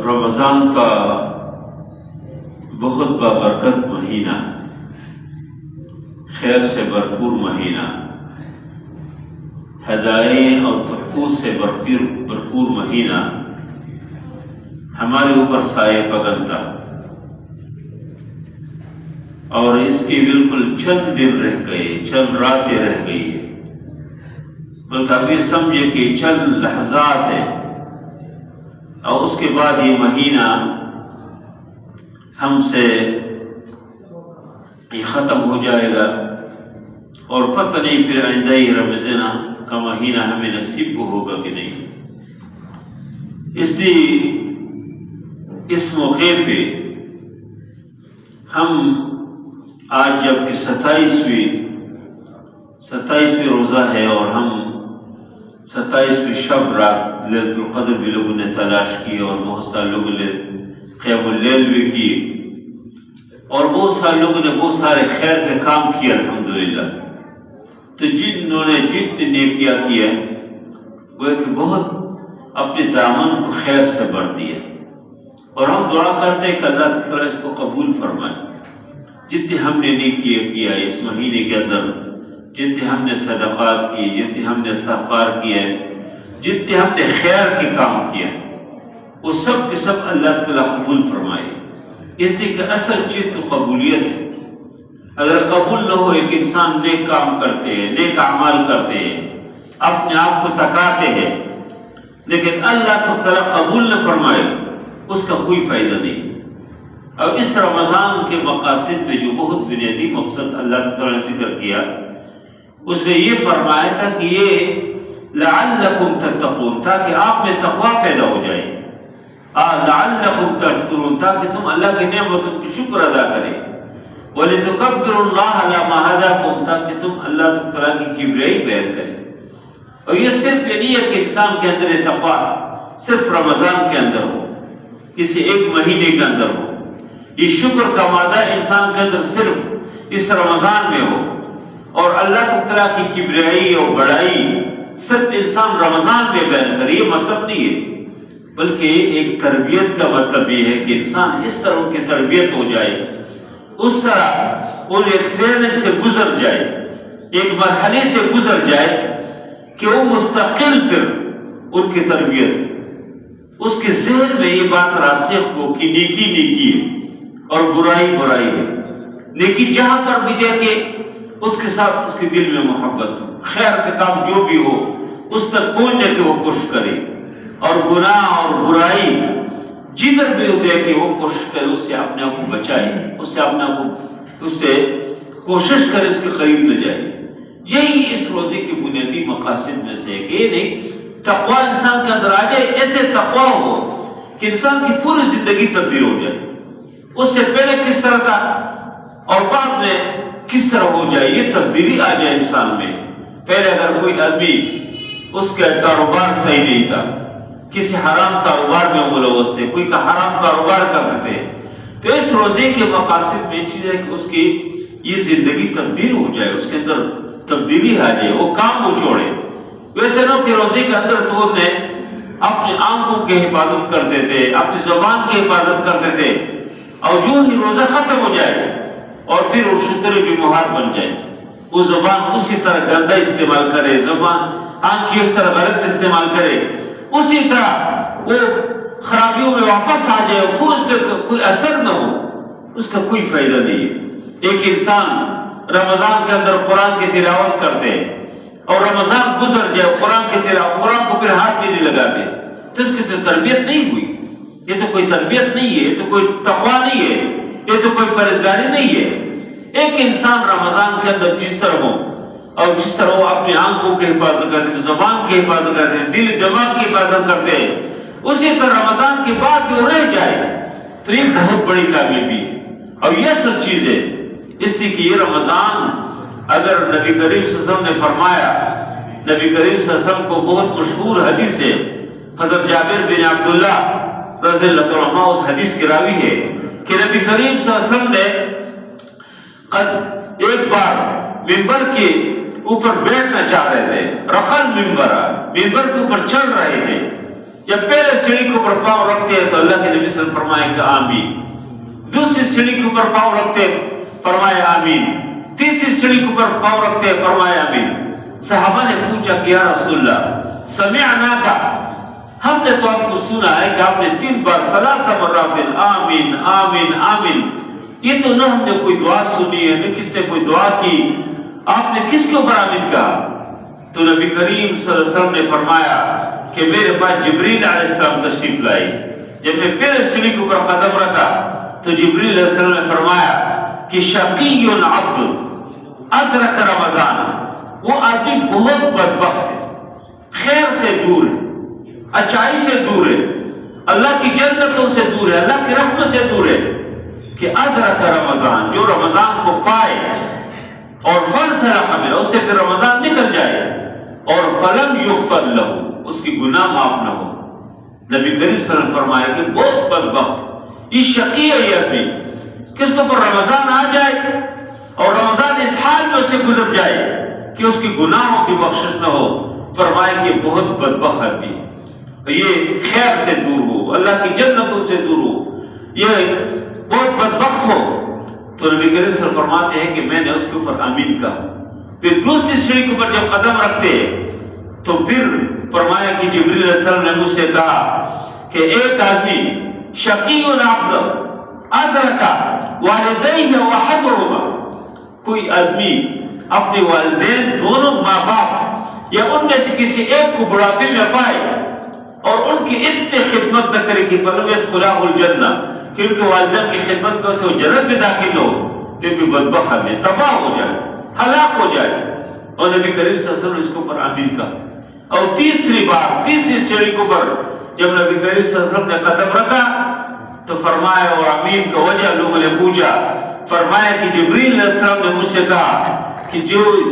رمضان کا بہت بابرکت مہینہ، خیر سے بھرپور مہینہ، ہدایت اور تحفظ سے بھرپور مہینہ ہمارے اوپر سائے پگنتا، اور اس کی بالکل چند دن رہ گئے، چند راتیں رہ گئی ہے، بلکہ ابھی سمجھے کہ چند لحظات ہیں، اور اس کے بعد یہ مہینہ ہم سے یہ ختم ہو جائے گا، اور پتہ نہیں پھر آئندہ ہی رمضان کا مہینہ ہمیں نصیب ہوگا کہ نہیں۔ اس لیے اس موقع پہ ہم آج جب کہ ستائیسویں روزہ ہے، اور ہم 27ویں شب رات لیلۃ القدر بھی لوگوں نے تلاش کی، اور بہت سارے لوگوں نے قیام اللیل بھی کی، اور بہت سارے لوگوں نے بہت سارے خیر کے کام کیے الحمدللہ۔ تو جنہوں نے جتنے نیکیاں کیا وہ کہ بہت اپنے دامن کو خیر سے بھر دیا، اور ہم دعا کرتے ہیں کہ اللہ تعالیٰ اس کو قبول فرمائے۔ جتنے ہم نے نیکیاں کیا اس مہینے کے اندر، جتنے ہم نے صدقات کی، جتنے ہم نے استغفار کیا، جتنے ہم نے خیر کے کام کیا، وہ سب کے سب اللہ تعالیٰ قبول فرمائے۔ اس لیے کہ اصل چیز تو قبولیت ہے۔ اگر قبول نہ ہو، ایک انسان نیک کام کرتے ہیں، نیک اعمال کرتے ہیں، اپنے آپ کو تکاتے ہیں، لیکن اللہ تعالیٰ قبول نہ فرمائے، اس کا کوئی فائدہ نہیں۔ اور اس رمضان کے مقاصد میں جو بہت بنیادی مقصد اللہ تعالیٰ نے ذکر کیا، اس میں یہ فرمایا تھا کہ یہ لعلکم تتقون، تاکہ آپ میں تقوی پیدا ہو جائے، لعلکم تشکرون، تاکہ تم اللہ کی نعمتوں کی شکر ادا کریں، وَلِتُكَبِّرُوا اللَّهَ عَلَىٰ مَا هَدَاكُمْ، تاکہ تم اللہ تعالیٰ کی کبریائی بیان کریں۔ اور یہ صرف یہ نہیں ہے کہ انسان کے اندر یہ تقوی صرف رمضان کے اندر ہو، کسی ایک مہینے کے اندر ہو، یہ شکر کا مادہ انسان کے اندر صرف اس رمضان میں ہو، اور اللہ تعالیٰ کی کبریائی اور بڑائی صرف انسان رمضان میں بیان کرے، یہ مطلب نہیں ہے، بلکہ ایک تربیت کا مطلب یہ ہے کہ انسان اس طرح کی تربیت ہو جائے، اس طرح وہ ایک ٹریننگ سے گزر جائے، ایک مرحلے سے گزر جائے کہ وہ مستقل پھر ان کی تربیت، اس کے ذہن میں یہ بات راسخ ہو کہ نیکی نیکی ہے اور برائی برائی ہے۔ نیکی جہاں پر بھی دیکھے اس کے ساتھ اس کے دل میں محبت ہو، خیر کا کام جو بھی ہو اس تک پہنچنے کی وہ کوشش کرے، اور گناہ اور برائی جدھر بھی ہو دیکھے وہ کوشش کرے اس سے اپنے آپ کو بچائے، اس سے اپنے آپ کو اس سے کوشش کرے اس کے قریب نہ جائے۔ یہی اس روزے کے بنیادی مقاصد میں سے ہے کہ یہ نہیں تقوی انسان کے اندر آ جائے، ایسے تقوی ہو کہ انسان کی پوری زندگی تبدیل ہو جائے، اس سے پہلے کس طرح تھا اور بعد میں کس طرح ہو جائے، یہ تبدیلی آ جائے انسان میں۔ پہلے اگر کوئی آدمی اس کا کاروبار صحیح نہیں تھا، کسی حرام کاروبار میں ملوث تھے، کوئی کا حرام کاروبار کرتے تھے، تو اس روزے کے مقاصد میں چیز ہے کہ اس کی یہ زندگی تبدیل ہو جائے، اس کے اندر تبدیلی آ جائے، وہ کام وہ چھوڑے۔ ویسے نہ کہ روزے کے اندر تو وہ اپنی آنکھوں کی حفاظت کرتے تھے، اپنی زبان کی حفاظت کرتے تھے، اور جو ہی روزہ ختم ہو جائے اور پھر وہ شتر بھی مہار بن جائے، وہ زبان اسی طرح گندا استعمال کرے، زبان آنکھ کی اس طرح غلط استعمال کرے، اسی طرح وہ خرابیوں میں واپس آ جائے، وہ اس پہ کوئی اثر نہ ہو، اس کا کوئی فائدہ نہیں ہے۔ ایک انسان رمضان کے اندر قرآن کی تلاوت کرتے اور رمضان گزر جائے قرآن کی تلاوت، قرآن کو پھر ہاتھ بھی نہیں لگاتے، تو اس کی تو تربیت نہیں ہوئی، یہ تو کوئی تربیت نہیں ہے، یہ تو کوئی تقوی نہیں ہے، یہ تو کوئی پرہیزگاری نہیں ہے۔ ایک انسان رمضان کے اندر جس طرح ہو، اور جس طرح وہ اپنی آنکھوں کی حفاظت کرتے ہیں، زبان کی حفاظت کرتے ہیں، دل دماغ کی حفاظت کرتے ہیں، اسی طرح رمضان کے بعد جو رہ جائے تو یہ بہت بڑی کامیابی ہے، اور یہ سب چیزیں اس لیے کہ یہ رمضان اگر نبی کریم صلی اللہ علیہ وسلم نے فرمایا، نبی کریم صلی اللہ علیہ وسلم کو بہت مشہور حدیث ہے، حضرت جابر بن عبداللہ رضی اللہ عنہ اس حدیث کے راوی ہے کہ نبی کریم صلی اللہ علیہ وسلم نے ایک بار ممبر کے اوپر بیٹھنا چاہ رہے تھے، رفع المنبر، ممبر کے اوپر چڑھ رہے تھے، جب پہلے سیڑھی کے اوپر پاؤں رکھتے ہیں تو اللہ کے نبی صلی اللہ علیہ وسلم فرمائے کہ آمین، دوسری سیڑھی کے اوپر پاؤں رکھتے فرمائے آمین، تیسری سیڑھی کے اوپر پاؤں رکھتے فرمائے آمین۔ صحابہ نے پوچھا کہ یا رسول اللہ سمعنا کا، ہم نے تو آپ کو سنا ہے کہ آپ نے 3 بار 3 مرات آمین آمین آمین، یہ تو نہ ہم نے کوئی دعا سنی ہے نہ کس نے کوئی دعا کی، آپ نے کس کے اوپر آمین کہا؟ تو نبی کریم صلی اللہ علیہ وسلم نے فرمایا کہ میرے پاس جبریل علیہ السلام تشریف لائی، جب میں پہلے سیڑھی کے اوپر قدم رکھا تو جبریل علیہ السلام نے فرمایا کہ شقی عبد ادرک رمضان، وہ آدمی بہت بدبخت ہے، خیر سے دور ہے، اچائی سے دور ہے، اللہ کی جنتوں سے دور ہے، اللہ کی رحمت سے دور ہے، کہ ادرک رمضان، جو رمضان کو پائے اور فانسلخ منہ، اس سے پھر رمضان نکل جائے اور فلم یغفر لہ، اس کی گناہ معاف نہ ہو۔ نبی کریم صلی اللہ علیہ وسلم فرمایا کہ بہت بدبخت، یہ شقی ہے یہ آدمی، کس کو پر رمضان آ جائے اور رمضان اس حال میں اسے گزر جائے کہ اس کی گناہوں کی بخشش نہ ہو، فرمایا کہ بہت بدبخت آدمی، یہ خیر سے دور ہو، اللہ کی جنتوں سے دور ہو، یہ بہت بدبخت ہو۔ تو نبی کریم صلی اللہ علیہ وسلم فرماتے ہیں کہ میں نے اس کے اوپر آمین کہا۔ پھر دوسری سیڑھی کے اوپر جب قدم رکھتے تو پھر فرمایا کہ جبریل علیہ السلام نے مجھ سے کہا کہ ایک آدمی شقی عبد ادرک والدیہ وحدہما، کوئی آدمی اپنے والدین دونوں ماں باپ یا ان میں سے کسی ایک کو بڑھاپے میں پائے اور ان کی اتنی خدمت نہ کرے کہ فلم یدخلہ الجنہ، کہ ان کے والدین کی خدمت کرنے سے وہ جنت میں داخل ہو، تو بھی بدبخت ہے، تباہ ہو جائے، ہلاک ہو جائے۔ اور نبی کریم صلی اللہ علیہ وسلم نے اس کے اوپر آمین کہا۔ اور تیسری بار تیسری سیڑھی کے اوپر جب نبی کریم صلی اللہ علیہ وسلم نے قدم رکھا تو فرمایا، اور آمین کا وجہ لوگوں نے پوچھا، فرمایا کہ جبریل علیہ السلام نے مجھ سے کہا کہ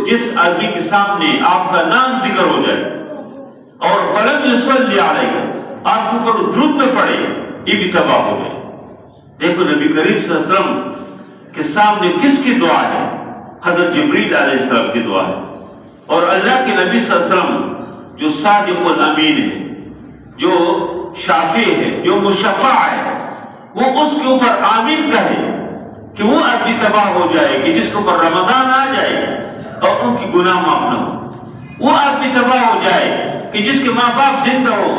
جس آدمی کے سامنے آپ کا نام ذکر ہو جائے اور فلم یصلی علیہ، آپ کے اوپر درود نہ پڑے، یہ بھی تباہ ہو جائے۔ دیکھو نبی کریم صلی اللہ علیہ وسلم کے سامنے کس کی دعا ہے؟ حضرت جبریل علیہ السلام کی دعا ہے۔ اور اللہ کے نبی صلی اللہ علیہ وسلم جو صادق الامین ہے، جو شافع ہے، جو مشفع ہے، وہ اس کے اوپر آمین کہے کہ وہ آدمی تباہ ہو جائے کہ جس کے اوپر رمضان آ جائے اور ان کی گناہ معاف نہ ہو، وہ آدمی تباہ ہو جائے کہ جس کے ماں باپ زندہ ہو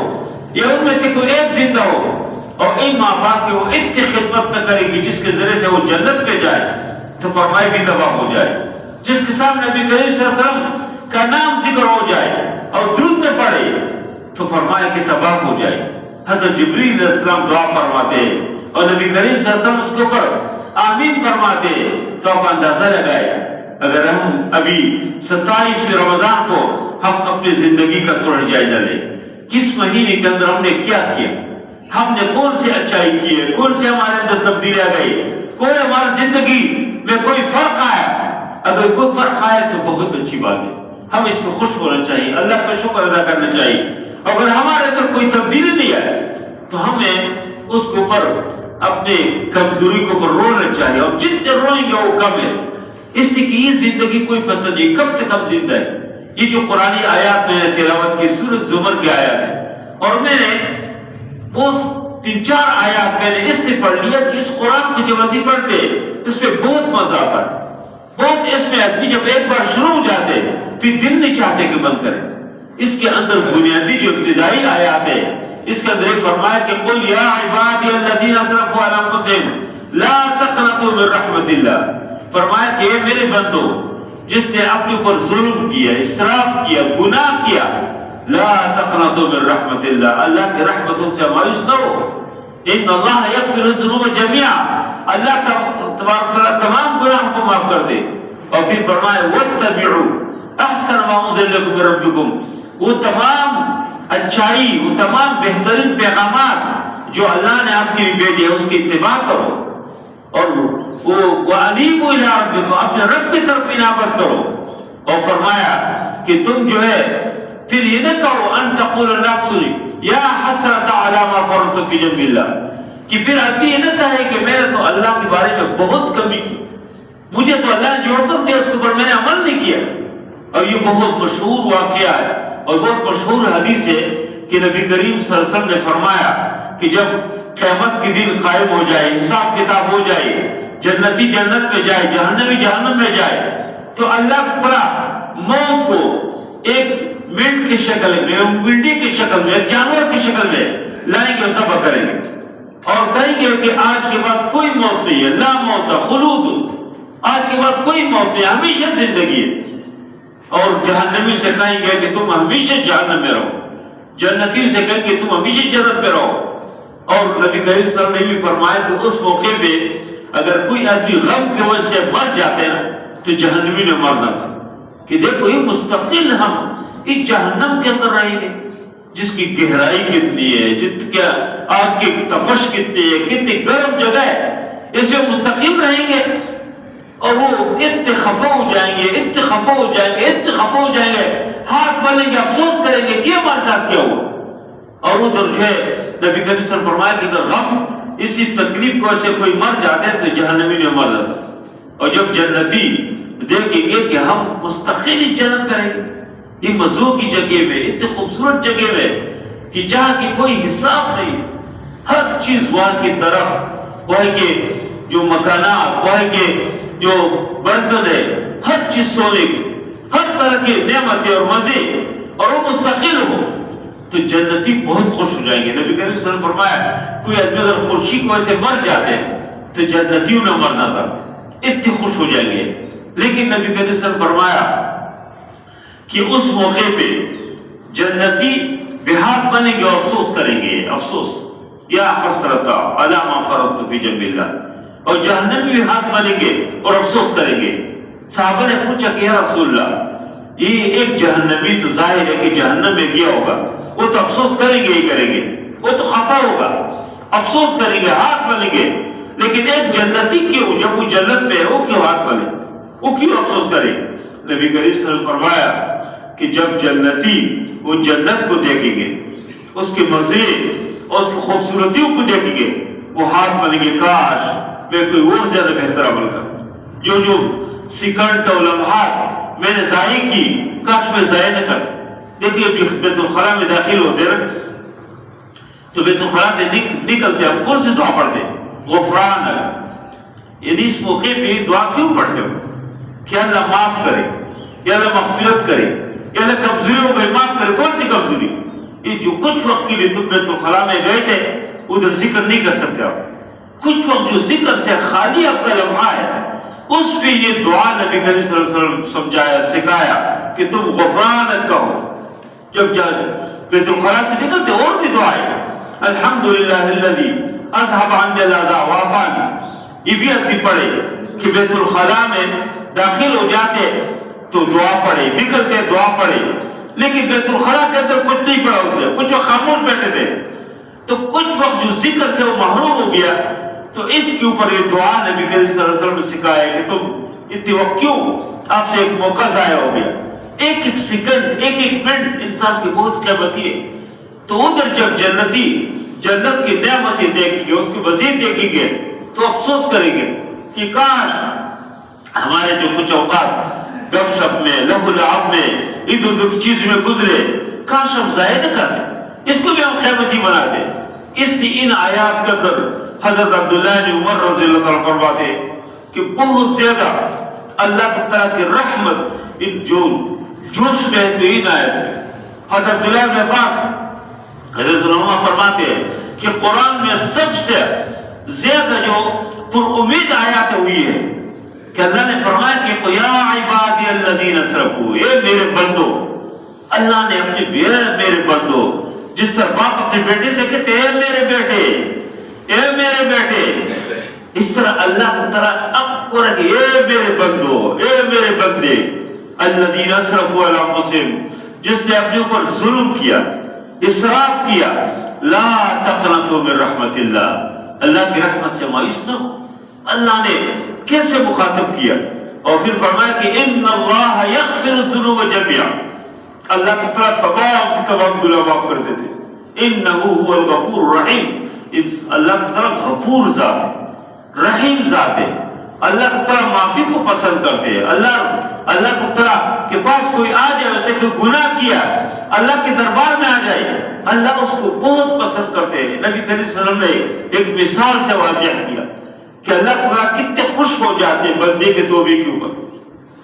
یا ان میں سے کوئی ایک زندہ ہو اور ان ماں باپ کی وہ اتنی خدمت نہ کرے کہ جس کے ذریعے سے وہ جنت پہ جائے، تو فرمائے بھی تباہ ہو جائے۔ جس کے سامنے نبی کریم صلی اللہ علیہ وسلم کا نام ذکر ہو جائے اور درود نہ پڑے تو فرمائے کہ تباہ ہو جائے۔ حضرت جبریل علیہ السلام دعا فرماتے اور نبی کریم صلی اللہ علیہ وسلم اس کے اوپر آمین فرماتے، تو آپ اندازہ لگائے اگر ہم ابھی 27 رمضان کو ہم اپنی زندگی کا تھوڑا جائزہ لیں، کس مہینے کے اندر ہم نے کیا کیا، ہم نے کون سی اچھائی کی ہے، کون سے ہمارے اندر تبدیلیاں گئی، کوئی ہماری زندگی میں کوئی فرق آیا؟ اگر کوئی فرق آئے تو بہت اچھی بات ہے، ہم اس میں خوش ہونا چاہیے، اللہ کا شکر ادا کرنا چاہیے۔ اگر ہمارے اندر کوئی تبدیلی نہیں آئے تو ہمیں اس کے اوپر اپنے کمزوری کے اوپر رونا چاہیے، اور جتنے روئیں گے وہ کم ہے، اس لیے کہ یہ زندگی کوئی پتہ نہیں کب تک ہم زندہ ہے۔ یہ جو قرآنی آیات میں نے تلاوت کی سورۃ زمر کی آیات ہے، اور میں نے وہ 3-4 آیات میں نے اس سے پڑھ لیا کہ اس قرآن کو جب آدمی پڑھتے اس پہ بہت مزہ آتا ہے، بہت اس میں آدمی جب ایک بار شروع ہو جاتے پھر دل نہیں چاہتے کہ بند کریں۔ اس کے اندر بنیادی جو ابتدائی آیات ہے، اس کے اندر فرمایا کہ قل یا عبادی الذین اسرفوا علی انفسہم لا تقنطوا من رحمت اللہ، فرمایا کہ اے میرے بندو جس نے اپنے اوپر ظلم کیا، اسراف کیا، گناہ کیا، لا تقنطوا من رحمت اللہ، اللہ کی رحمتوں سے مایوس نہ ہو، ان اللہ یغفر الذنوب جميعا، اللہ تبارک تعالیٰ تمام گناہوں کو معاف کر دے۔ اور پھر فرمایا واتبعوا احسن ما انزل لكم من ربكم، وہ تمام اچھائی، وہ تمام بہترین پیغامات جو اللہ نے آپ کے لیے بھیجے اس کی اتباع کرو، اور وہ وَأَنِيبُوا إِلَىٰ رَبِّكُمْ، اپنے رب کی طرف انابت کرو۔ اور فرمایا کہ تم جو ہے پھر یہ نہ کہو ان تقول النفس یا حسرت علی ما فرطت فی جنب اللہ، کہ پھر آدمی یہ نہ کہے کہ میں نے تو اللہ کے بارے میں بہت کمی کی، مجھے تو اللہ نے جو حکم دیا اس کے اوپر میں نے عمل نہیں کیا۔ اور یہ بہت مشہور واقعہ ہے اور بہت مشہور حدیث ہے کہ نبی کریم صلی اللہ علیہ وسلم نے فرمایا کہ جب قیامت کے دن قائم ہو جائے، حساب کتاب ہو جائے، جنتی جنت میں جائے، جہنمی جہنم میں جائے، تو اللہ تعالیٰ موت کو ایک منٹ کی شکل میں، ملڈی کی شکل میں، ایک جانور کی شکل میں لائیں گے، ذبح کریں گے اور کہیں گے کہ آج کے بعد کوئی موت نہیں ہے، لا موت خلود، آج کے بعد کوئی موت نہیں، ہمیشہ زندگی ہے۔ اور جہنمی سے کہیں گے کہ تم ہمیشہ جہنم میں رہو، جنتی سے کہیں گے تم ہمیشہ جنت میں رہو۔ اور نبی کریم صلی اللہ علیہ وسلم نے بھی فرمایا کہ اس موقع پہ اگر کوئی آدمی غم کی وجہ سے مر جاتے نا تو جہنمی نے مرنا تھا، کہ دیکھو یہ مستقل ہم اس جہنم کے اندر رہیں گے جس کی گہرائی کتنی ہے، کیا آگ کی تپش کتنی ہے، کتنی گرم جگہ ہے، اسے مستقل رہیں گے اور وہ اتنے خفا ہو جائیں گے، اتنے خفا ہو جائیں گے، اتنے خفا ہو جائیں گے، ہاتھ ملیں گے، افسوس کریں گے کہ ہمارے ساتھ کیا ہوا۔ اور ادھر جو ہے نبی کریم صلی اللہ علیہ وسلم فرمایا کہ اگر غم اسی تکلیف کو سے کوئی مر جاتے ہیں تو جہنمی نے مر جاتا، اور جب جنتی دیکھیں گے کہ ہم مستقل جنت کریں گے، یہ مزو کی جگہ میں، اتنی خوبصورت جگہ میں کہ جہاں کی کوئی حساب نہیں، ہر چیز وہاں کی طرف، وہاں کے جو مکانات، وہاں کے جو برتن ہے، ہر چیز سونے کی، ہر طرح کی نعمتیں اور مزے، اور وہ مستقل ہو تو جنتی بہت خوش ہو جائیں گے۔ نبی کریم صلی اللہ علیہ وسلم نے فرمایا کوئی آدمی اگر خورشید کی وجہ سے مر جاتے تو جنتیوں نہ مرنا تھا، اتنے خوش ہو جائیں گے۔ لیکن نبی کریم صلی اللہ علیہ وسلم نے فرمایا کہ اس موقع پہ جنتی بے ہاتھ بنیں گے اور افسوس کریں گے، افسوس یا حسرت علی ما فرطت فی جنب اللہ، اور جہنمی بھی ہاتھ بنیں گے اور افسوس کریں گے۔ صحابہ نے پوچھا کہ یا رسول اللہ یہ ایک جہنمی تو ظاہر ہے کہ جہنم میں گیا ہوگا، وہ تو افسوس کریں گے ہی کریں گے، وہ تو خفا ہوگا، افسوس کریں گے، ہاتھ بنیں گے، لیکن ایک جنتی کیوں، جب وہ جنت میں ہے وہ کیوں ہاتھ بنے، وہ کیوں افسوس کرے؟ نبی کریم صلی اللہ علیہ وسلم نے فرمایا کہ جب جنتی وہ جنت کو دیکھیں گے، اس کے مزے اور اس کی خوبصورتیوں کو دیکھیں گے، وہ ہاتھ بنیں گے، کاش میں کوئی اور زیادہ بہتر عمل کروں، جو سیکنڈ اور لمحات میں نے ضائع کی کاش میں ضائع نہ کر۔ دیکھیے بیت الخلاء میں داخل ہوتے نا تو بیت الخلاء سے نکلتے ہم کون سی دعا پڑھتے؟ غفران، یعنی اس موقع پہ دعا کیوں پڑھتے ہو کہ اللہ معاف کرے، یا اللہ مغفرت کرے، یا اللہ کمزوری ہو گئی معاف کرے۔ کون سی کمزوری؟ یہ جو کچھ وقت کے لیے تم بیت الخلاء میں گئے تھے ادھر ذکر نہیں کر سکتے آپ، کچھ وقت جو ذکر سے خالی آپ کا لمحہ ہے اس پہ یہ دعا نبی کریم صلی اللہ علیہ وسلم سمجھایا، سکھایا کہ تم غفرانک کہو۔ جب بیت الخلاء سے نکلتے اور بھی دعا ہے، الحمدللہ الذی اذهب عنی الاذی وعافانی، یہ بھی آدمی پڑھے کہ بیت الخلاء میں داخل ہو جاتے تو دعا پڑھے، نکلتے دعا پڑھے، لیکن بیت الخلاء کے اندر کچھ نہیں پڑھا ہوتے، کچھ وقت خاموش بیٹھے تھے، تو کچھ وقت جو ذکر سے وہ محروم ہو گیا، تو اس کے اوپر یہ دعا نبی کریم صلی اللہ علیہ وسلم نے سکھایا کہ تم اتنے وقت کیوں، آپ سے ایک موقع ضائع ہو گیا، ایک ایک سیکنڈ، ایک ایک منٹ انسان کی بہت قیمتی ہے۔ تو ادھر جب جنتی جنت کی نعمتیں دیکھیں گے، اس کی مزید دیکھیں گے تو افسوس کریں گے کہ کاش ہمارے جو کچھ اوقات گپ شپ میں، لہو لعب میں، ادھر ادھر کی چیز میں گزرے، کاش ہم ضائع نہ کرتے، اس کو بھی ہم قیمتی بنا دیں۔ اس لیے ان آیات کے اندر حضرت عبداللہ بن عمر رضی اللہ عنہ فرماتے کہ بہت زیادہ اللہ کی طرح کی رحمت ان جو جوش میں تو ان آیت ہے۔ حضرت عبداللہ بن عباس حضرت علماء فرماتے ہیں کہ قرآن میں سب سے زیادہ جو پر امید آیات ہوئی ہے کہ اللہ نے فرمایا کہ یا عبادی الذین اسرفوا، اے میرے بندو، اللہ نے اپنے میرے بندو، جس طرح باپ اپنے بیٹے سے کہتے اے میرے بیٹے، اے میرے بیٹے، اس طرح اللہ کی طرح اب کو رکھے اے میرے بندو، اے میرے بندے، الذین اسرفوا علی انفسہم، جس نے اپنے اوپر ظلم کیا، اسراف کیا، لا تقنطوا من رحمت اللہ، اللہ کی رحمت سے مایوس نہ ہو۔ اللہ نے کیسے مخاطب کیا اور پھر فرمایا کہ ان اللہ یغفر الذنوب جميعا، اللہ کی طرح تمام گناہ معاف کر دیتے، انہ هو الغفور الرحیم، اللہ کی طرح غفور ذات ہے، رحیم ذات ہے، اللہ کی طرح معافی کو پسند کرتے ہیں۔ اللہ کی طرح کے پاس کوئی آ جائے، اس نے کوئی گناہ کیا، اللہ کے دربار میں آ جائے اللہ اس کو بہت پسند کرتے ہیں۔ نبی کریم صلی اللہ علیہ وسلم نے ایک مثال سے واضح کیا کہ اللہ تعالیٰ کتنے خوش ہو جاتے ہیں بندے کے توبے کے اوپر۔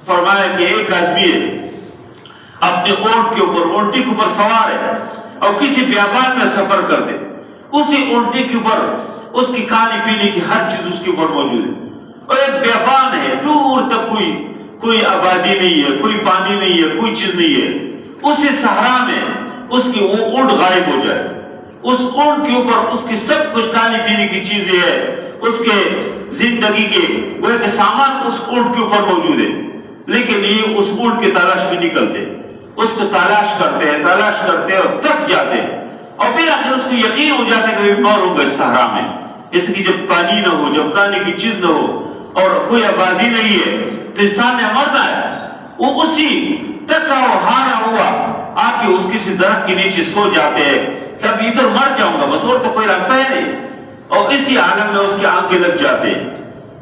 فرمایا کہ ایک آدمی ہے اپنے اونٹ کے اوپر، اونٹی کے اوپر سوار ہے اور کسی بیابان میں سفر کر دے، اسی اونٹی کے اوپر اس کی کھانے پینے کی ہر چیز اس کے اوپر موجود ہے، اور ایک بیابان ہے، دور تک کوئی آبادی نہیں ہے، کوئی پانی نہیں ہے، کوئی چیز نہیں ہے۔ اسی صحرا میں اس کی وہ اونٹ غائب ہو جائے، اس اونٹ کے اوپر اس کی سب کچھ کھانے پینے کی چیزیں ہیں، اس کے زندگی کے وہ ایک سامان اس اونٹ کے اوپر موجود ہے، لیکن یہ اس اونٹ کی تلاش میں نکلتے، اس کو تلاش کرتے ہیں اور تھک جاتے ہیں، اور پھر آخر اس کو یقین ہو جاتا ہے کہ میں بیمار ہوں گا اس صحرا میں، اس کی جب پانی نہ ہو، جب کھانے کی چیز نہ ہو اور کوئی آبادی نہیں ہے تو انسان نے مرنا ہے۔ وہ اسی تھکا اور ہارا ہوا آ کے اس کسی درخت کے نیچے سو جاتے ہیں کہ اب ادھر مر جاؤں گا، بس اور تو کوئی راستہ ہے نہیں، اور اسی عالم میں اس کی آنکھیں لگ جاتے ہیں،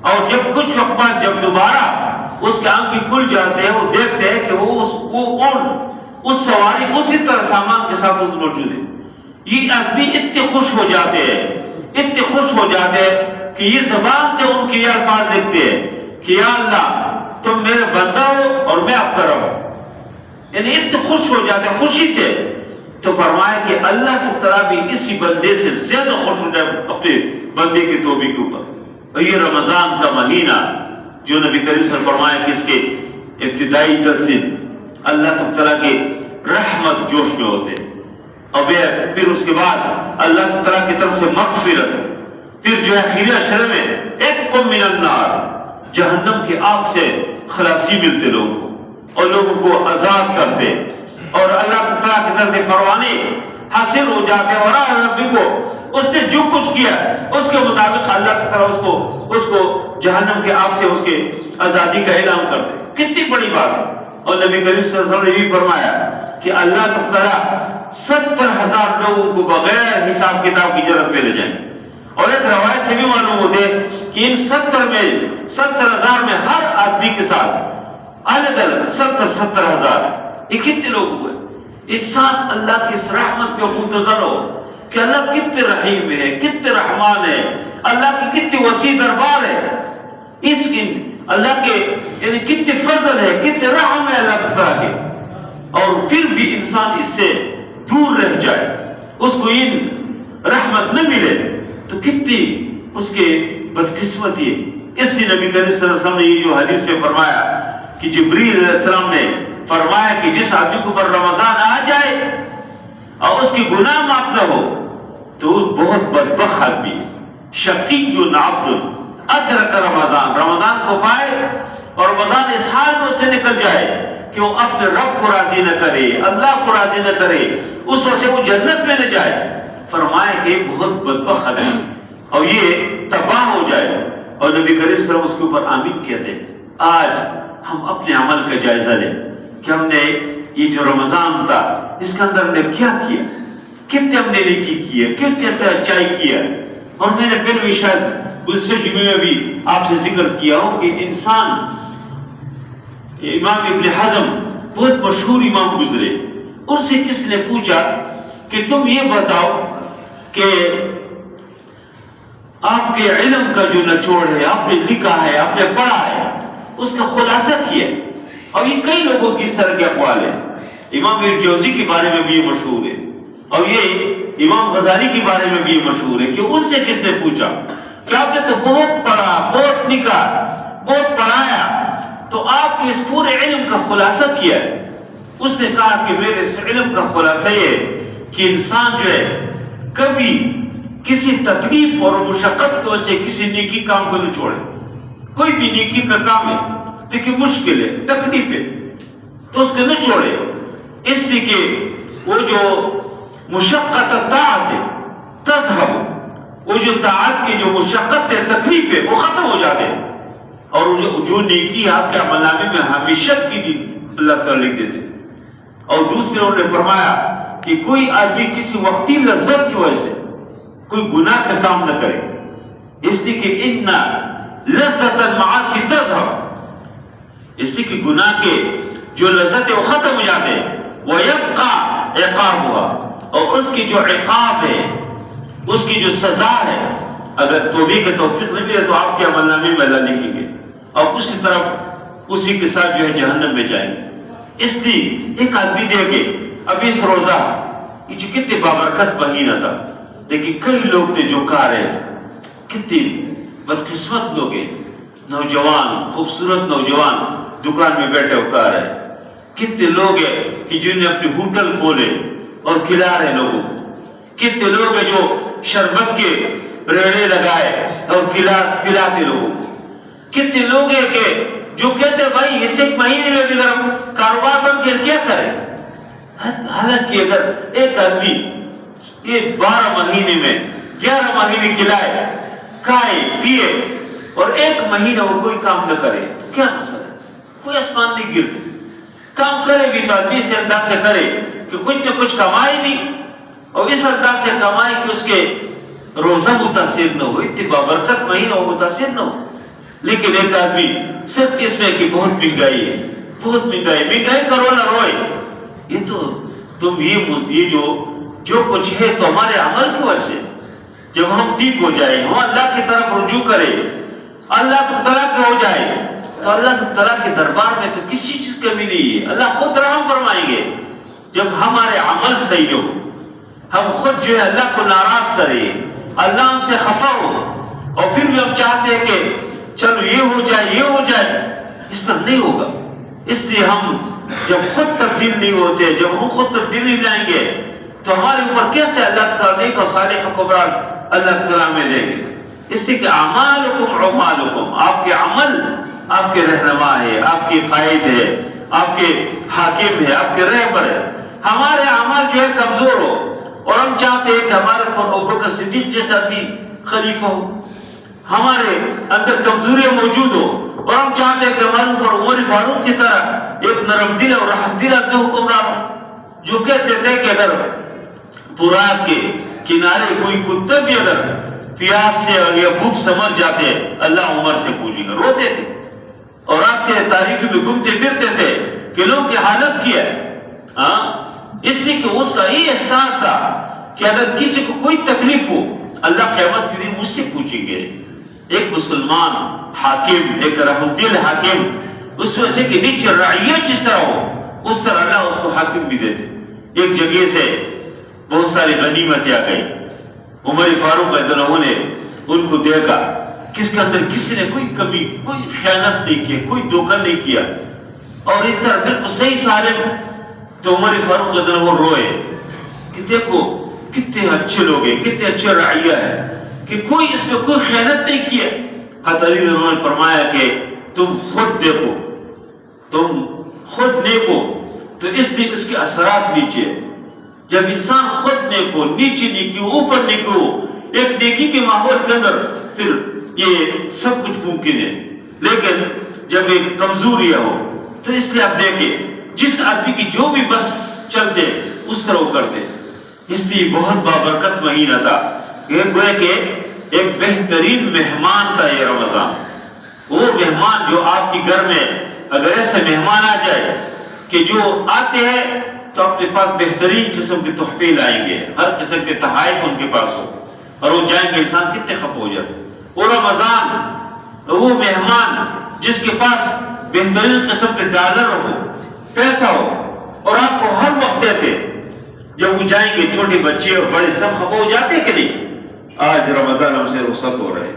اور جب کچھ وقت بعد جب دوبارہ اس کی آنکھیں کھل جاتے ہیں، وہ دیکھتے ہیں کہ وہ اونٹ اس سواری اسی طرح سامان کے ساتھ موجود ہے۔ یہ آدمی اتنے خوش ہو جاتے ہیں کہ یہ زبان سے ان کے یہ الفاظ لکھتے ہیں کہ یا اللہ تم میرے بندہ ہو اور میں آپ کا رب ہوں، یعنی اتنے خوش ہو جاتے ہیں خوشی سے۔ تو فرمایا کہ اللہ کی طرح بھی اسی بندے سے زیادہ خوش ہو جائے اپنے بندے کے توبے کے اوپر۔ اور یہ رمضان کا مہینہ جو نبی کریم صلی اللہ علیہ وسلم فرمایا کہ اس کے ابتدائی 10 دن اللہ تعالیٰ کے رحمت جوش میں ہوتے ہیں، اور پھر اس کے بعد اللہ تعالیٰ کی طرف سے مغفرت، پھر جو ہے خیر اشر میں اکم من النار، جہنم کی آگ سے خلاصی ملتے لوگوں کو، اور لوگوں کو آزاد کرتے، اور اللہ تعالیٰ کی طرف سے فرمانے حاصل ہو جاتے، اور ربی کو اس نے جو کچھ کیا اس کے مطابق اللہ تعالیٰ اس کو جہنم کے آگ سے اس کے آزادی کا اعلان کرتے۔ کتنی بڑی بات ہے۔ اور نبی کریم صلی اللہ علیہ وسلم نے بھی فرمایا کہ اللہ تعالیٰ 70,000 لوگوں کو بغیر حساب کتاب کی جنت میں لے جائیں، اور ایک روایت سے بھی معلوم ہوتے کہ ان 70,000 میں ہر آدمی کے ساتھ الگ الگ 70,000 یہ کتنے لوگ ہوئے۔ انسان اللہ کی اس رحمت پہ منتظر ہو کہ اللہ کتنے رحیم ہے، کتنے رحمان ہے، اللہ کی کتنی وسیع دربار ہے، اس کی اللہ کے یعنی کتنے فضل ہے، کتنے رحم ہے اللہ تعالیٰ کے، اور پھر بھی انسان اس سے دور رہ جائے، اس کو ان رحمت نہ ملے تو کتنی اس کے بدقسمتی ہے۔ اس لیے نبی کریم صلی اللہ علیہ وسلم نے یہ جو حدیث میں فرمایا کہ جبریل علیہ السلام نے فرمایا کہ جس آدمی کو پر رمضان آ جائے اور اس کی گناہ معاف نہ ہو تو بہت بدبخت آدمی، شقی جو عبد ادرک رمضان کو پائے اور رمضان اس حال میں سے نکل جائے کہ وہ اپنے رب کو راضی نہ کرے، اللہ کو راضی نہ کرے، اس وقت سے وہ جنت میں نہ جائے۔ فرمایا کہ بہت بدبخت آدمی اور یہ تباہ ہو جائے، اور نبی کریم صلی اللہ علیہ وسلم اس کے اوپر آمین کہتے ہیں۔ آج ہم اپنے عمل کا جائزہ لیں کہ ہم نے یہ جو رمضان تھا اس کے اندر ہم نے کیا کیا، کتنے ہم نے نیکی کی ہے، کتنے اچائی کیا۔ اور میں نے پھر بھی شاید گزشتہ جمعے میں بھی آپ سے ذکر کیا ہو کہ انسان امام ابن حزم بہت مشہور امام گزرے، ان سے کس نے پوچھا کہ تم یہ بتاؤ کہ آپ کے علم کا جو نچوڑ ہے، آپ نے لکھا ہے، آپ نے پڑھا ہے، اس کا خلاصہ کیا۔ اور یہ کئی لوگوں کی اس طرح کے اقوال ہیں، امام ابن جوزی کے بارے میں بھی یہ مشہور ہے، اور یہ امام غزالی کے بارے میں بھی یہ مشہور ہے کہ ان سے کس نے پوچھا کہ آپ نے تو بہت پڑھا، بہت لکھا، بہت پڑھایا، تو آپ نے اس پورے علم کا خلاصہ کیا ہے۔ اس نے کہا کہ میرے اس علم کا خلاصہ یہ کہ انسان جو ہے کبھی کسی تکلیف اور مشقت کی وجہ سے کسی نیکی کام کو نہ چھوڑے۔ کوئی بھی نیکی کا کام ہے لیکن مشکل ہے، تکلیف ہے، تو اس کو نہ چھوڑے، اس لیے کہ وہ جو مشقت طاعت ہے تذہب، وہ جو طاعت کی جو مشقت ہے، تکلیف ہے، وہ ختم ہو جاتے ہیں، اور جو نیکی آپ کے عمل نامے میں ہمیشہ کی بھی اللہ تعالیٰ لکھ دیتے۔ اور دوسرے انہوں نے فرمایا کہ کوئی آدمی کسی وقتی لذت کی وجہ سے کوئی گناہ کا کام نہ کرے، اس لیے کہ ان لذت المعاصی تذہب، اس لیے کہ گناہ کے جو لذت ہے وہ ختم ہو جاتے ہیں، وَيَبْقَى عِقَابُهَا، اور اس کی جو عقاب ہے، اس کی جو سزا ہے، اگر توبہ کی توفیق نہیں ملے تو آپ کے عمل نامے میں اللہ لکھیں گے اور اسی طرف اسی کے ساتھ جو ہے جہنم میں جائیں گے۔ اس لیے ایک آدمی دیکھے اب اس روزہ یہ جو کتنے بابرکت مہینہ تھا، لیکن کئی لوگ تھے جو کہہ رہے کتنے بدقسمت لوگ ہیں، نوجوان خوبصورت نوجوان دکان میں بیٹھے ہو کہہ رہے، کتنے لوگ ہیں کہ جنہوں نے اپنے ہوٹل کھولے اور کھلا رہے لوگوں، کتنے لوگ ہیں جو شربت کے ریڑے لگائے اور کھلاتے لوگوں، کتنے لوگ ہیں کہ جو کہتے ہیں بھائی اس ایک مہینے میں بھی اگر ہم کاروبار بند کر کیا کریں، حالانکہ اگر ایک آدمی یہ 12 مہینے میں 11 مہینے کھلائے کھائے پیے اور ایک مہینہ اور کوئی کام نہ کرے کیا مسئلہ ہے؟ کوئی آسمان نہیں گرتا، کام کرے بھی تو آدمی اس انداز سے کرے کہ کچھ نہ کچھ کمائے بھی اور اس انداز سے کمائے کہ اس کے روزہ متاثر نہ ہو، اتنی بابرکت مہینہ ہو متاثر نہ ہو۔ لیکن ایک آدمی صرف اس میں کہ بہت مہنگائی ہے، بہت مہنگائی کرو نہ روئے، یہ تو تم یہ جو کچھ ہے تو ہمارے عمل کی وجہ سے، جب ہم ٹھیک ہو جائیں ہم اللہ کی طرف رجوع کریں، اللہ تعالیٰ کے ہو جائے تو اللہ تعالیٰ کے دربار میں تو کسی چیز کی کمی نہیں ہے، اللہ خود رحم فرمائیں گے۔ جب ہمارے عمل صحیح ہو، ہم خود جو ہے اللہ کو ناراض کریں، اللہ ہم سے خفا ہو اور پھر بھی ہم چاہتے ہیں کہ چلو یہ ہو جائے، اس طرح نہیں ہوگا۔ اس لیے ہم جب خود تبدیل نہیں ہوتے، جب ہم خود تبدیلی لائیں گے تو ہمارے اوپر کیسے اللہ تعالیٰ کو صالح حکمران اللہ تعالیٰ میں لیں گے۔ اس لیے کہ اعمالکم اعمالکم، آپ کے عمل آپ کے رہنما ہے، آپ کے قائد ہے، آپ کے حاکم ہے، آپ کے رہبر ہے۔ ہمارے اعمال جو ہے کمزور ہو اور ہم چاہتے ہیں کہ ہمارے اوپر ابوبکر صدیق جیسا بھی خلیفہ ہو، ہمارے اندر کمزوریاں موجود ہو اور ہم چاہتے ہیں کہ ہمارے اوپر عمر فاروق کی طرح ایک نرم دل اور رحم دل اپنے حکمران ہو، جو کہتے تھے کہ اگر فرات کے کنارے کوئی کتا بھی اگر پیاس سے یا بھوک سے مر جاتے اللہ عمر سے پوچھے گا، روتے تھے اور رات کے تاریکی میں گھومتے پھرتے تھے کہ لوگ کی حالت کیا ہے۔ اس لیے کہ اس کا یہ احساس تھا کہ اگر کسی کو کوئی تکلیف ہو اللہ قیامت کے دن مجھ سے پوچھیں گے۔ ایک مسلمان حاکم، ایک رحم دل حاکم، اس وجہ سے کہ نیچے رعیت جس طرح ہو اس طرح اللہ اس کو حاکم بھی دے دے۔ ایک جگہ سے بہت ساری غنیمتیں آ گئی، عمر فاروق رضی اللہ عنہ نے ان کو دیکھا کہ اس کے اندر کسی نے کوئی کمی، کوئی خیانت نہیں کی، کوئی دھوکہ نہیں کیا اور اس طرح بالکل صحیح سالم، تو عمر فاروق رضی اللہ عنہ روئے کہ دیکھو کتنے اچھے لوگ ہیں، کتنے اچھے رعیہ ہیں کہ کوئی اس میں کوئی خیانت نہیں کیا۔ حضرت علی رضی اللہ عنہ نے فرمایا کہ تم خود دیکھو، تم خود نیکو تو اس لیے اس کے اثرات نیچے۔ جب انسان خود نیکو، نیچے نیکو، اوپر نیکو، ایک نیکی کے ماحول کے اندر پھر یہ سب کچھ ممکن ہے۔ لیکن جب ایک کمزوریاں ہو تو اس لیے آپ دیکھیں جس آدمی کی جو بھی بس چلتے اس طرح وہ کرتے۔ اس لیے بہت بابرکت مہینہ تھا، یہ گویا کہ ایک بہترین مہمان تھا یہ رمضان۔ وہ مہمان جو آپ کے گھر میں اگر ایسے مہمان آ جائے کہ جو آتے ہیں تو اپنے پاس بہترین قسم کے تحفے لائیں گے، ہر قسم کے تحائف ان کے پاس ہو اور وہ جائیں گے، انسان کتنے خفا ہو جاتے۔ وہ رمضان وہ مہمان جس کے پاس بہترین قسم کے ڈالر ہو، پیسہ ہو اور آپ کو ہر وقت دیتے، جب وہ جائیں گے چھوٹے بچے اور بڑے سب خفا ہو جاتے کہ نہیں۔ آج رمضان ہم سے رخصت ہو رہے،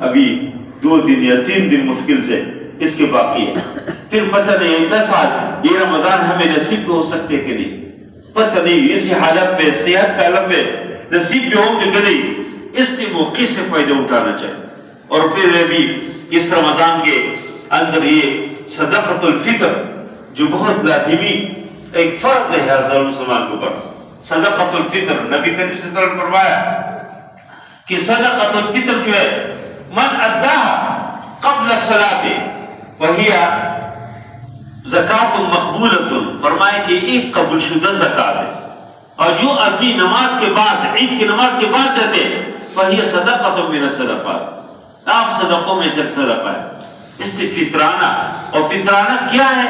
ابھی 2 دن یا 3 دن مشکل سے اس کے باقی ہے، پھر پتہ نہیں 10 سال یہ رمضان ہمیں نصیب ہو سکتے کہ نہیں، پتہ نہیں اسی حالت میں صحت کے عالم میں نصیب بھی ہوں گے کہ نہیں۔ اس لیے موقع سے فائدہ اٹھانا چاہیے۔ اور پھر ابھی اس رمضان کے اندر یہ صدقۃ الفطر جو بہت لازمی ایک فرض ہے ہر مسلمان کے اوپر، صدقۃ الفطر نبی کریم صلی اللہ علیہ وسلم نے فرمایا کہ صدقۃ الفطر جو ہے من اداها قبل الصلاۃ وہی زکات مقبولۃ، فرمایا کہ ایک قبول شدہ زکات ہے، اور جو آدمی نماز کے بعد عید کی نماز کے بعد دیتے وہی صدقۃ من الصدقات، آپ صدقوں میں سے صدقہ ہے۔ اس لیے فطرانہ، اور فطرانہ کیا ہے؟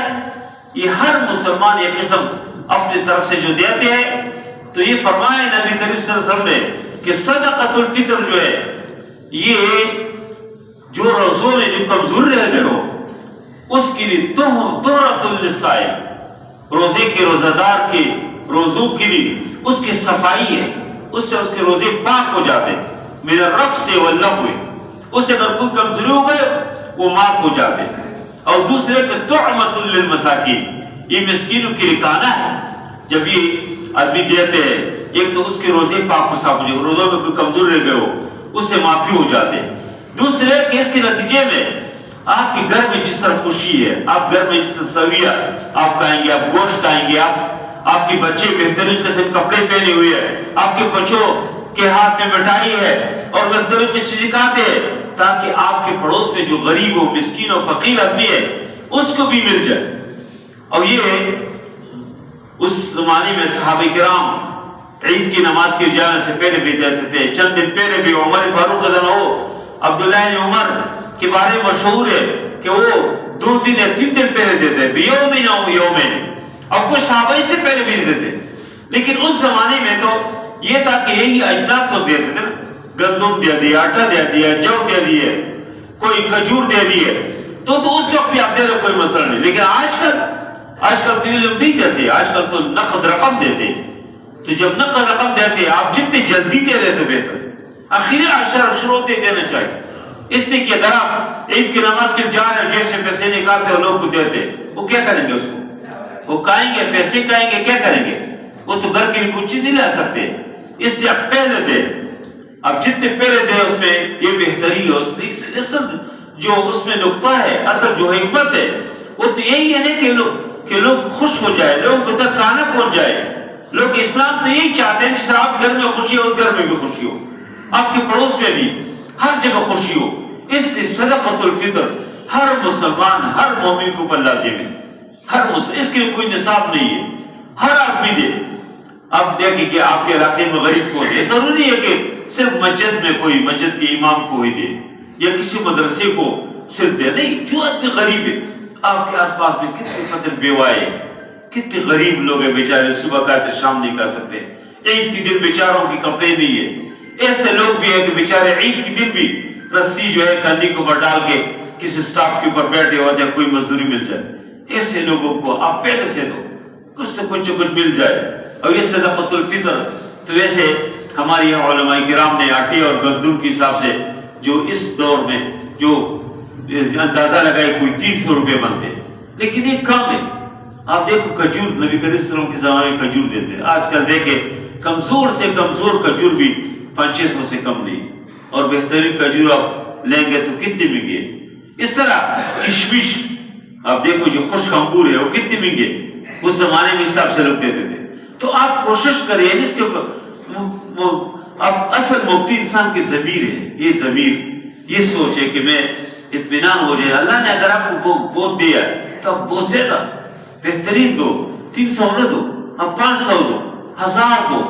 یہ ہر مسلمان یہ قسم اپنی طرف سے جو دیتے ہیں تو یہ فرمایا نبی کریم صلی اللہ علیہ وسلم نے کہ صدقۃ الفطر جو ہے یہ جو روزوں میں جو کمزور رہ گئے ہو اس کے لیے طہرۃ للصائم، روزے کے روزہ دار کے روزوں کے لیے اس کی صفائی ہے، اس سے اس کے روزے پاک ہو جاتے ہیں من الرفث واللغو، اس سے اگر کوئی کمزوری ہو گئے وہ معاف ہو جاتے ہیں۔ اور دوسرے کہ طعمۃ للمساکین، یہ مسکینوں کے لیے کھانا ہے، جب یہ آدمی دیتے ہیں ایک تو اس کے روزے پاک و صاف ہو جائے، روزوں میں کوئی کمزور رہ گئے ہو اس سے معافی ہو جاتے ہیں۔ دوسرے کہ اس کے نتیجے میں آپ کے گھر میں جس طرح خوشی ہے، آپ گھر میں جس طرح سویہ آپ کھائیں گے، آپ گوشت کھائیں گے، آپ کے بچے بہترین قسم کپڑے پہنے ہوئے ہیں، آپ کے بچوں کے ہاتھ میں مٹھائی ہے اور بہترین کی چیزیں کھاتے ہیں، تاکہ آپ کے پڑوس میں جو غریب ہو، مسکین ہو، فقیر آدمی ہے اس کو بھی مل جائے۔ اور یہ اس زمانے میں صحابہ کرام عید کی نماز کے جانے سے پہلے بھی دیتے تھے، چند دن پہلے بھی عمر فاروق رضی اللہ عنہ، عبداللہ بن عمر کے بارے میں مشہور ہے کہ وہ 2 دن یا 3 دن پہلے دیتے بیومن او یومین، اور کچھ صحابہ سے پہلے بھی دیتے۔ لیکن اس زمانے میں تو یہ تھا کہ یہی اجناس تو دیتے تھے، گندم دے دیا، آٹا دے دیا، جو دے دیے، کوئی کھجور دے دیے، تو اس وقت بھی آپ دے رہے کوئی مسئلہ نہیں۔ لیکن آج کل تو یہ لوگ نہیں دیتے، آج کل تو نقد رقم دیتے۔ تو جب نقد رقم دیتے آپ جتنے جلدی دے رہے تو بہتر، آخری عشر شروع ہوتے دینا چاہیے۔ اس لیے کہ اگر آپ عید کی نماز کے جا رہے جیب سے پیسے نکالتے اور لوگ کو دیتے، وہ کیا کریں گے؟ اس کو وہ کھائیں گے، پیسے کھائیں گے، کیا کریں گے؟ وہ تو گھر کے لیے کچھ نہیں لا سکتے۔ اس لیے آپ پہلے دیں، اب جتنے پہلے دیں اس میں یہ بہتری ہے۔ اصل جو اس میں نقطہ ہے، اصل جو حکمت ہے وہ تو یہی ہے نا کہ لوگ خوش ہو جائے، لوگوں تک کھانا پہنچ جائے۔ لوگ اسلام تو یہی چاہتے ہیں، جس طرح آپ گھر میں خوشی ہو اس گھر میں بھی خوشی ہو، آپ کے پڑوس میں بھی ہر جگہ خوشی ہو۔ اس لیے صدقۃ الفطر ہر مسلمان، ہر مومن کو اوپر لازم ہے، ہر مسلم، اس کے لیے کوئی نصاب نہیں ہے، ہر آدمی دے۔ آپ دیکھیں کہ آپ کے علاقے میں غریب کو دے، ضروری ہے کہ صرف مسجد میں کوئی مسجد کے امام کو ہی دے یا کسی مدرسے کو صرف دے، نہیں، جو آدمی غریب ہے۔ آپ کے آس پاس میں کتنے فطر بیوائے، کتنے غریب لوگ ہیں بیچارے، صبح کھاتے شام نہیں کھا سکتے، عید کے دن بیچاروں کے کپڑے نہیں ہے۔ ایسے لوگ بھی ہیں کہ بیچارے عید کے دن بھی رسی جو ہے کندھی کے اوپر ڈال کے کسی سٹاپ کے اوپر بیٹھے ہوتے ہیں، کوئی مزدوری مل جائے۔ ایسے لوگوں کو آپ پہلے سے دو، کچھ سے کچھ مل جائے۔ اور یہ صدقۃ الفطر تو ویسے ہمارے یہاں علماء کرام نے آٹے اور گندم کے حساب سے جو اس دور میں جو اندازہ لگائے کوئی 300 روپے بنتے، لیکن یہ کم ہے۔ آپ دیکھو کھجور، نبی کریم صلی اللہ علیہ وسلم کے زمانے میں کھجور دیتے، آج کل دیکھیں کمزور سے کمزور کھجور بھی 500 سے کم نہیں، اور بہترین کھجور آپ لیں گے تو کتنے مہنگے۔ اس طرح کشمش آپ دیکھو جو خشک انگور ہے وہ کتنے مہنگے، اس زمانے میں حساب سے لوگ دیتے تھے۔ تو آپ کوشش کریں اس کے اب اصل مفتی انسان کی ضمیر ہے، یہ ضمیر یہ سوچ ہے کہ میں اطمینان ہو جائے، اللہ نے اگر آپ کو بہت دیا تو آپ بہت زیادہ بہترین دو، 300 نہ دو، اب 500 دو، 1000 دو،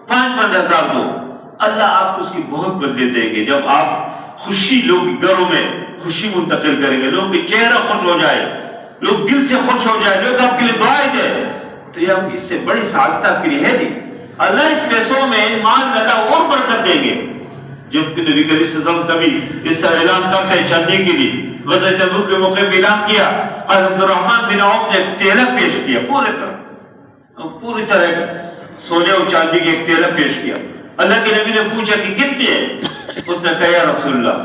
5,000 دو، اللہ آپ کو اس کی بہت بدلے دیں گے۔ جب آپ خوشی لوگ گھروں میں خوشی منتقل کریں گے، لوگ کے چہرہ خوش ہو جائے، لوگ دل سے خوش ہو جائے، لوگ آپ کے لیے دعائیں دیں، تو یہ اس سے بڑی سعادت آپ کے لیے ہے نہیں۔ اللہ اس پیسوں میں مال میں اللہ اور برکت دیں گے۔ جب کہ نبی کریم صلی اللہ علیہ وسلم کبھی اس کا اعلان کرتے ہیں چندے کے لیے، غزوہ تبوک کے موقع پہ اعلان کیا، اور عبد الرحمن بن عوف نے تیلہ پیش کیا، پوری طرح سونے اور چاندی کے ایک تیلہ پیش کیا۔ اللہ کے نبی نے پوچھا کہ کتنے ہیں؟ اس نے کہا یا رسول اللہ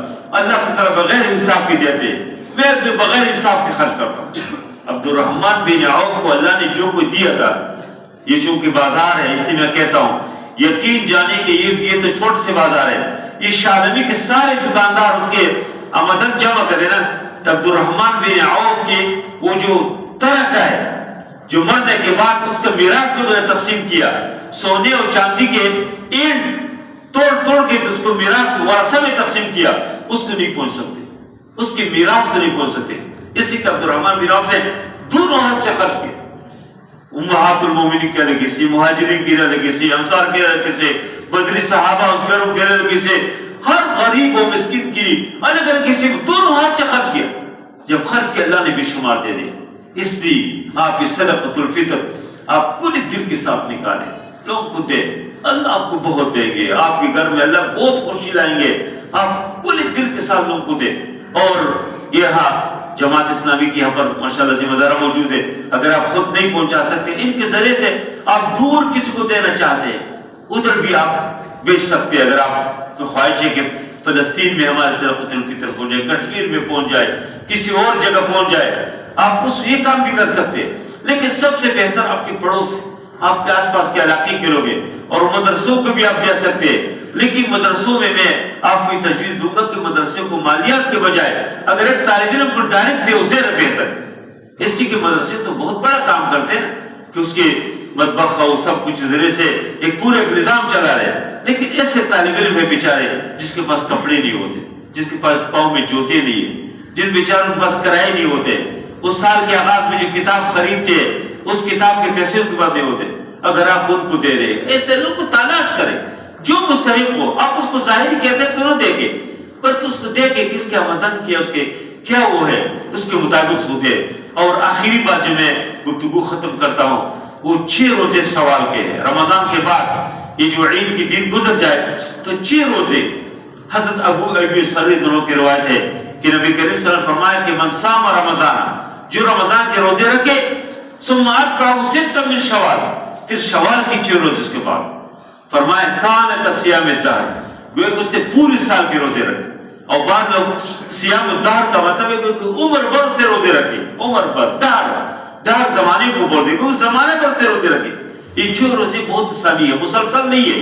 کی طرف بغیر انصاف کے دیتے، میں اپنے بغیر انصاف کے خرچ کرتا ہوں۔ عبد الرحمن بن عوف کو اللہ نے جو کوئی دیا تھا، یہ چونکہ بازار ہے اس لیے میں کہتا ہوں یقین جانے کہ یہ تو چھوٹے سے بازار ہے، یہ شاہنامے کے سارے دکاندار اس کے آمدن جمع کرے نا، تو عبد الرحمن بن عوف کے وہ جو ترکہ ہے، جو مرنے کے بعد اس کا میراث لوگوں نے تقسیم کیا، سونے اور چاندی کے اینٹ توڑ کے اس کو میراث ورثہ میں تقسیم کیا، اس کو نہیں پہنچ سکتے، اس کے میراث کو نہیں پہنچ سکتے۔ اسی کا عبد الرحمن بن عوف نے دونوں ہاتھ سے خرچ کیا، امہات المومنین کے لگے سے، مہاجرین کے لگے سے، انصار کے لگے سے، بدری صحابہ انگروں کے لگے سے، ہر غریب و مسکین کی الگ الگ کسی کو دونوں ہاتھ سے خرچ کیا۔ جب خرچ کیا اللہ نے بے شمار دے دے۔ اس لیے آپ کی صدقۃ الفطر آپ کل دل کے ساتھ نکالیں، لوگوں کو دے، اللہ آپ کو بہت دیں گے، آپ کے گھر میں اللہ بہت خوشی لائیں گے، آپ کھلے دل کے ساتھ لوگوں کو دیں۔ اور یہاں جماعت اسلامی کی یہاں پر ماشاءاللہ ذمہ دار موجود ہے، اگر آپ خود نہیں پہنچا سکتے ان کے ذریعے سے آپ دور کسی کو دینا چاہتے ہیں ادھر بھی آپ بیچ سکتے ہیں۔ اگر آپ کو خواہش ہے کہ فلسطین میں ہمارے صدقۃ الفطر پہنچ جائے، کشمیر میں پہنچ جائے، کسی اور جگہ پہنچ جائے، آپ اس یہ کام بھی کر سکتے ہیں۔ لیکن سب سے بہتر آپ کے پڑوس، آپ کے آس پاس کے علاقے کے لوگ ہیں، اور مدرسوں کو بھی آپ دے سکتے ہیں۔ لیکن مدرسوں میں آپ کو یہ تجویز دوں گا کہ مدرسے کو مالیات کے بجائے اگر ایک طالب علم کو ڈائریکٹ دے اسے بہتر، اس لیے کہ مدرسے تو بہت بڑا کام کرتے ہیں کہ اس کے مطبخ اور سب کچھ ذریعے سے ایک پورے نظام چلا رہے ہیں۔ لیکن ایسے طالب علم ہے بیچارے جس کے پاس کپڑے نہیں ہوتے، جس کے پاس پاؤں میں جوتے نہیں ہیں، جن بیچاروں کے پاس کرائے نہیں ہوتے، اس سال کے آغاز میں جو کتاب خریدتے ہیں اس کتاب کے پیسے ان کے پاس نہیں ہوتے، اگر آپ ان کو دے رہے ہیں، ایسے لوگ کو تلاش کریں جو مستحق ہو، آپ اس کو ظاہری کہتے ہیں تو نہ دیکھیں، بلکہ اس کو دیکھیں کہ اس کے آمدن کیا، اس کے کیا وہ ہے، اس کے مطابق سو دے۔ اور آخری بات جو میں گفتگو ختم کرتا ہوں وہ 6 روزے سوال کے ہیں۔ رمضان کے بعد یہ جو عید کی دن گزر جائے تو 6 روزے، حضرت ابو ایوب سری دنوں کی روایت ہے کہ نبی کریم صلی اللہ علیہ وسلم فرمایا کہ من صام رمضان، جو رمضان کے روزے رکھے، ثم اتبعه 6 من شوال، پھر شوال کی 6 روزے اس کے بعد، فرمایا کان کصیام الدہر، گویا کہ اس نے پوری سال کے روزے رکھے۔ اور بعض لوگ صیام الدہر کا مطلب ہے کہ عمر بھر سے روزے رکھے، عمر بھر، دہر زمانے کو بول دے کہ اس زمانے بھر سے روزے رکھے۔ یہ 6 روزے بہت سالی ہے، مسلسل نہیں ہے،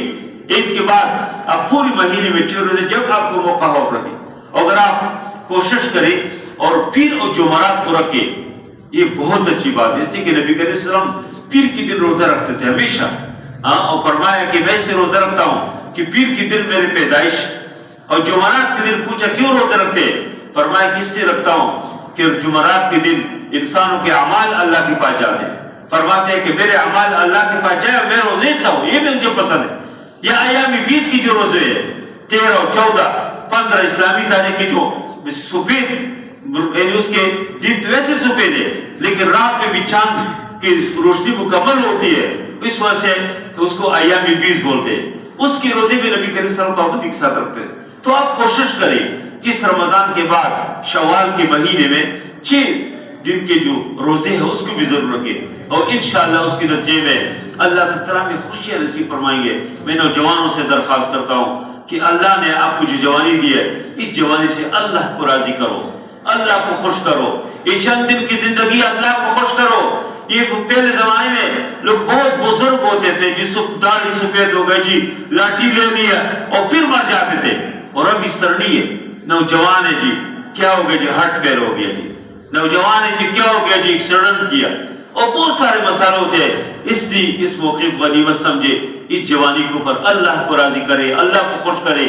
عید کے بعد آپ پوری مہینے میں 6 روزے جب آپ کو موقع ہو رکھیں۔ اگر آپ کوشش کریں اور پیر اور جمعرات کو رکھیں، یہ بہت اچھی بات ہے، اس لیے کہ نبی کریم صلی اللہ علیہ وسلم پیر کی دن روزہ رکھتے تھے ہمیشہ، اور فرمایا کہ میں سے روزہ رکھتا ہوں کہ پیر کی دن میری پیدائش، اور جمعرات کے دن پوچھا کیوں روزہ رکھتے، فرمایا کہ اس لیے رکھتا ہوں کہ جمعرات کے دن انسانوں کے اعمال اللہ کے پاس جاتے ہیں، فرماتے ہیں کہ میرے اعمال اللہ کے پاس جائے اور میں روزے سا ہوں، یہ بھی مجھے پسند ہے۔ یا ایام بیس کی جو روزے ہے 13 14 15 اسلامی تاریخ کی جو سفید، یعنی اس کے دن تو ویسے سفید ہے لیکن رات میں بھی چاند کی روشنی مکمل ہوتی ہے، اس وجہ سے اس کو ایام بیس بولتے ہیں، اس کی روزے بھی نبی کریم صلی اللہ علیہ وسلم پابندی کے ساتھ رکھتے ہیں۔ تو آپ کوشش کریں کہ اس رمضان کے بعد شوال کے مہینے میں 6 دن کے جو روزے ہیں اس کو بھی ضرور رکھیں، اور انشاءاللہ اس کے نتیجے میں اللہ تعالیٰ میں خوشیاں نصیب فرمائیں گے۔ میں نوجوانوں سے درخواست کرتا ہوں کہ اللہ نے آپ کو جو جوانی دی ہے اس جوانی سے اللہ کو راضی کرو، اللہ کو خوش کرو، یہ چند دن کی زندگی اللہ کو خوش کرو۔ یہ پہلے زمانے میں لوگ بہت بزرگ ہوتے تھے، جس کو داڑھی سفید ہو گئی جی لاٹھی لے لیا اور پھر مر جاتے تھے، اور اب اس طرح نہیں ہے، نوجوان ہے جی کیا ہو گیا جی ہارٹ فیل ہو گیا جی، نوجوان ہے جی کیا ہو گیا جی ایکسیڈنٹ کیا، اور بہت سارے مسائل ہوتے ہیں۔ اس لیے اس موقع کو غنیمت سمجھے، اس جوانی کے اوپر اللہ کو راضی کرے، اللہ کو خوش کرے۔